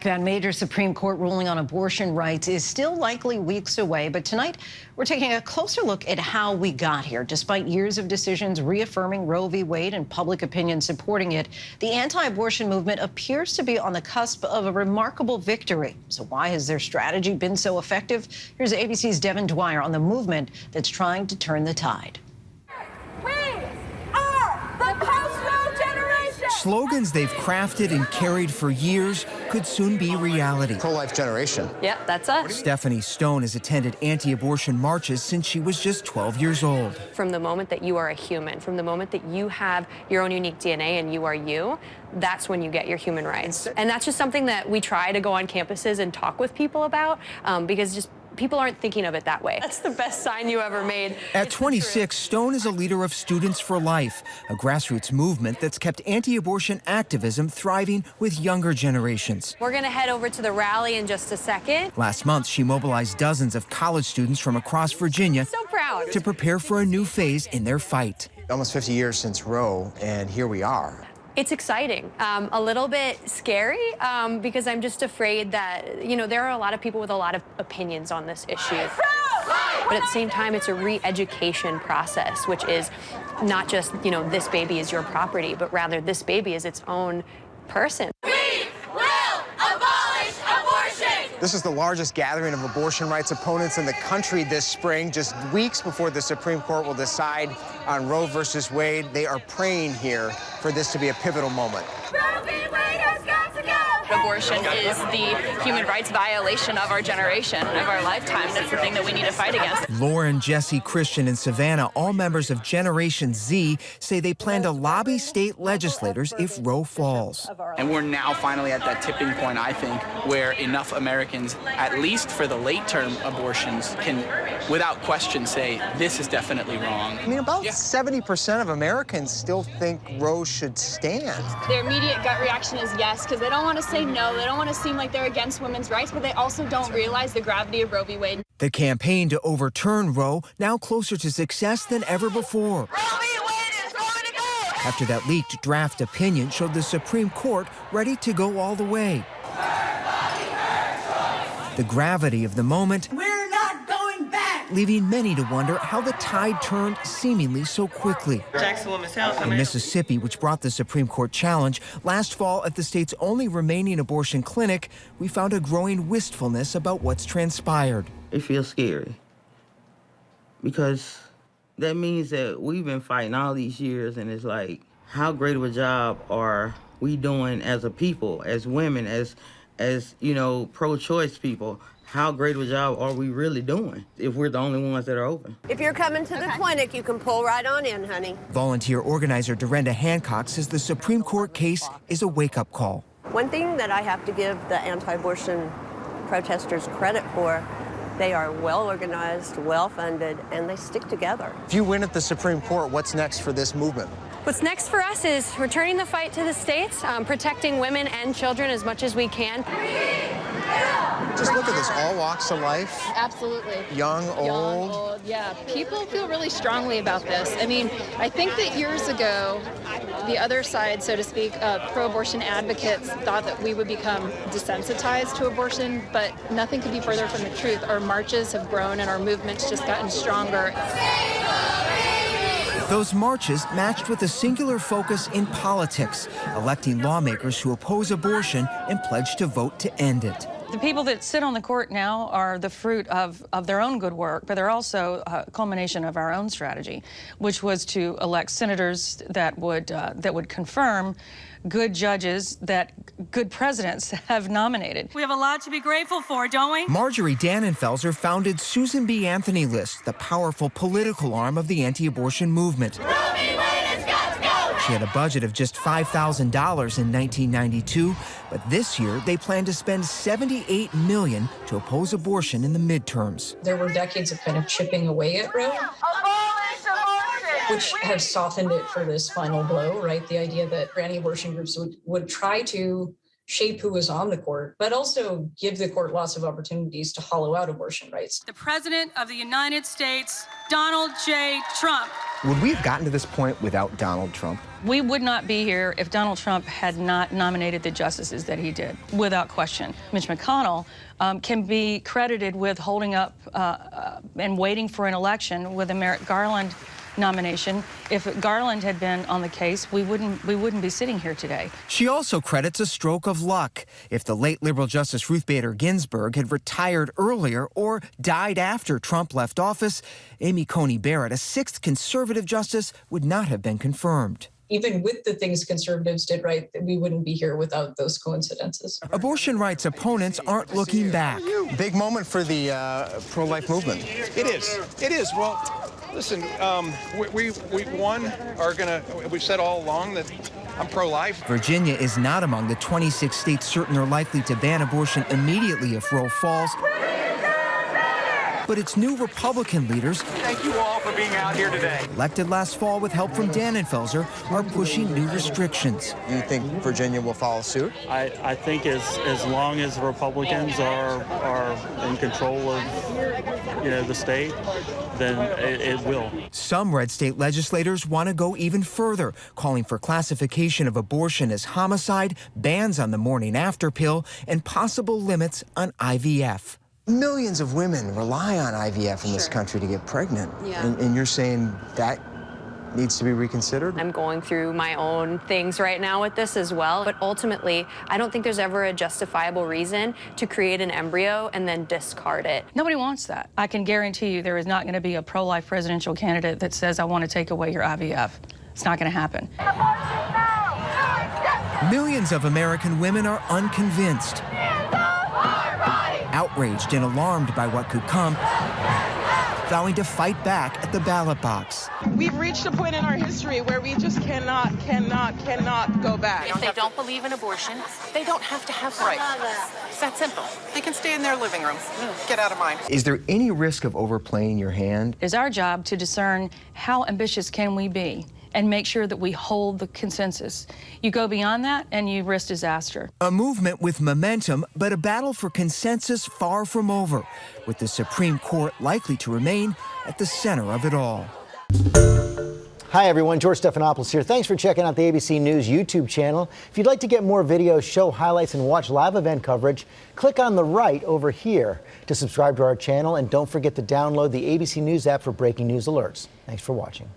That major Supreme Court ruling on abortion rights is still likely weeks away, but tonight we're taking a closer look at how we got here. Despite years of decisions reaffirming Roe v. Wade and public opinion supporting it, the anti-abortion movement appears to be on the cusp of a remarkable victory. So why has their strategy been so effective? Here's ABC's Devin Dwyer on the movement that's trying to turn the tide. Slogans they've crafted and carried for years could soon be reality. Pro-life generation. Yep, that's us. Stephanie Stone has attended anti-abortion marches since she was just 12 years old. From the moment that you are a human, from the moment that you have your own unique DNA and you are you, that's when you get your human rights. And that's just something that we try to go on campuses and talk with people about because just people aren't thinking of it that way. That's the best sign you ever made. At 26, Stone is a leader of Students for Life, a grassroots movement that's kept anti-abortion activism thriving with younger generations. We're going to head over to the rally in just a second. Last month, she mobilized dozens of college students from across Virginia So proud. to prepare for a new phase in their fight. Almost 50 years since Roe, and here we are. It's exciting, a little bit scary because I'm just afraid that, you know, there are a lot of people with a lot of opinions on this issue. But at the same time, it's a re-education process, which is not just, you know, this baby is your property, but rather this baby is its own person. We will abolish abortion! This is the largest gathering of abortion rights opponents in the country this spring, just weeks before the Supreme Court will decide on Roe versus Wade. They are praying here for this to be a pivotal moment. Roe v. Wade has got to go! Abortion is the human rights violation of our generation, of our lifetime. That's the thing that we need to fight against. Lauren, Jesse, Christian, and Savannah, all members of Generation Z, say they plan to lobby state legislators if Roe falls. And we're now finally at that tipping point, I think, where enough Americans, at least for the late-term abortions, can, without question, say, this is definitely wrong. I mean, about 70% of Americans still think Roe should stand. Their immediate gut reaction is yes, because they don't want to say no. They don't want to seem like they're against women's rights, but they also don't realize the gravity of Roe v. Wade. The campaign to overturn Roe now closer to success than ever before. Roe v. Wade is going to go! After that leaked draft opinion showed the Supreme Court ready to go all the way. The gravity of the moment, We're not going back! leaving many to wonder how the tide turned seemingly so quickly. Jackson Women's Health. In Mississippi, which brought the Supreme Court challenge, last fall at the state's only remaining abortion clinic, we found a growing wistfulness about what's transpired. It feels scary because that means that we've been fighting all these years, and it's like, how great of a job are we doing as a people, as women, as you know, pro-choice people? How great of a job are we really doing if we're the only ones that are open? If you're coming to the clinic, you can pull right on in, honey. Volunteer organizer Dorinda Hancock says the Supreme Court case is a wake-up call. One thing that I have to give the anti-abortion protesters credit for, they are well-organized, well-funded, and they stick together. If you win at the Supreme Court, what's next for this movement? What's next for us is returning the fight to the states, protecting women and children as much as we can. Just look at this, all walks of life. Absolutely. Young, old. Yeah. People feel really strongly about this. I mean, I think that years ago, the other side, so to speak, pro-abortion advocates thought that we would become desensitized to abortion, but nothing could be further from the truth. Our marches have grown and our movement's just gotten stronger. Those marches matched with a singular focus in politics, electing lawmakers who oppose abortion and pledge to vote to end it. The people that sit on the court now are the fruit of their own good work, but they're also a culmination of our own strategy, which was to elect senators that would confirm good judges that good presidents have nominated. We have a lot to be grateful for, don't we? Marjorie Dannenfelser founded Susan B. Anthony List, the powerful political arm of the anti-abortion movement. Roe v. Wade has got to go! She had a budget of just $5,000 in 1992, but this year they plan to spend $78 million to oppose abortion in the midterms. There were decades of kind of chipping away at Roe, Abolish abortion! which has softened it for this final blow, right? The idea that anti-abortion groups would try to shape who is on the court, but also give the court lots of opportunities to hollow out abortion rights. The President of the United States, Donald J. Trump. Would we have gotten to this point without Donald Trump? We would not be here if Donald Trump had not nominated the justices that he did, without question. Mitch McConnell can be credited with holding up and waiting for an election with a Merrick Garland nomination. If Garland had been on the case, we wouldn't be sitting here today. She also credits a stroke of luck. If the late liberal Justice Ruth Bader Ginsburg had retired earlier or died after Trump left office, Amy Coney Barrett, a sixth conservative justice, would not have been confirmed. Even with the things conservatives did right, we wouldn't be here without those coincidences. Abortion rights opponents aren't looking back. Big moment for the pro-life movement. It is. It is. Well, listen, we we've said all along that I'm pro-life. Virginia is not among the 26 states certain or likely to ban abortion immediately if Roe falls. But its new Republican leaders, Thank you all for being out here today. elected last fall with help from Dannenfelser, are pushing new restrictions. Do you think Virginia will follow suit? I think as long as the Republicans are in control of the state, then it will. Some red state legislators want to go even further, calling for classification of abortion as homicide, bans on the morning after pill, and possible limits on IVF. Millions of women rely on IVF in this country to get pregnant. Yeah. And you're saying that needs to be reconsidered? I'm going through my own things right now with this as well. But ultimately, I don't think there's ever a justifiable reason to create an embryo and then discard it. Nobody wants that. I can guarantee you there is not going to be a pro-life presidential candidate that says, I want to take away your IVF. It's not going to happen. Millions of American women are unconvinced, outraged and alarmed by what could come, vowing to fight back at the ballot box. We've reached a point in our history where we just cannot go back. If they don't believe in abortion, they don't have to have rights. It's that simple. They can stay in their living room. Get out of mine. Is there any risk of overplaying your hand? It's our job to discern how ambitious can we be and make sure that we hold the consensus. You go beyond that and you risk disaster. A movement with momentum, but a battle for consensus far from over, with the Supreme Court likely to remain at the center of it all. Hi everyone, George Stephanopoulos here. Thanks for checking out the ABC News YouTube channel. If you'd like to get more videos, show highlights, and watch live event coverage, click on the right over here to subscribe to our channel, and don't forget to download the ABC News app for breaking news alerts. Thanks for watching.